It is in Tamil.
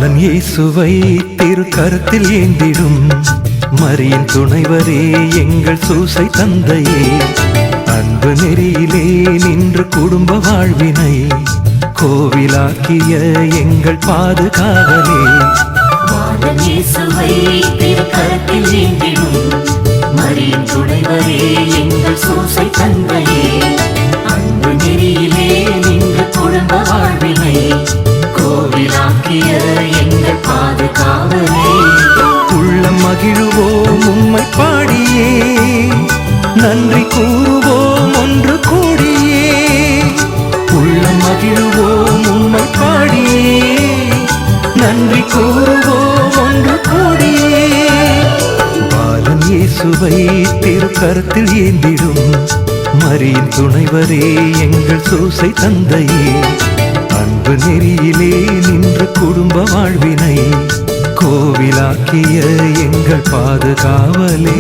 பாலன் இயேசுவை திருக்கரத்தில் ஏந்திடும் மரியின் துணைவரே எங்கள் சூசை தந்தையே, அன்பு நெறியிலே நின்று குடும்ப வாழ்வினை கோவிலாக்கிய எங்கள் பாதுகாவலே. பாலன் இயேசுவை திருக்கரத்தில் ஏந்திடும் மரியின் துணைவரே எங்கள் சூசை தந்தையே, அன்பு நெறியிலே நின்று குடும்ப வாழ்வினை கோவிலாக்கிய எங்கள் பாதுகாவலே. உள்ளம் மகிழுவோம் உம்மை பாடியே, நன்றி கூறுவோம் ஒன்று கூடியே. உள்ளம் மகிழுவோம் உம்மை பாடியே, நன்றி கூறுவோம் ஒன்று கூடியே. பாலன் இயேசுவை திருக்கரத்தில் ஏந்திடும் மரியின் துணைவரே எங்கள் சூசை தந்தையே, அன்பு நெறியிலே நின்று குடும்ப வாழ்வினை கோவிலாக்கிய எங்கள் பாதுகாவலே.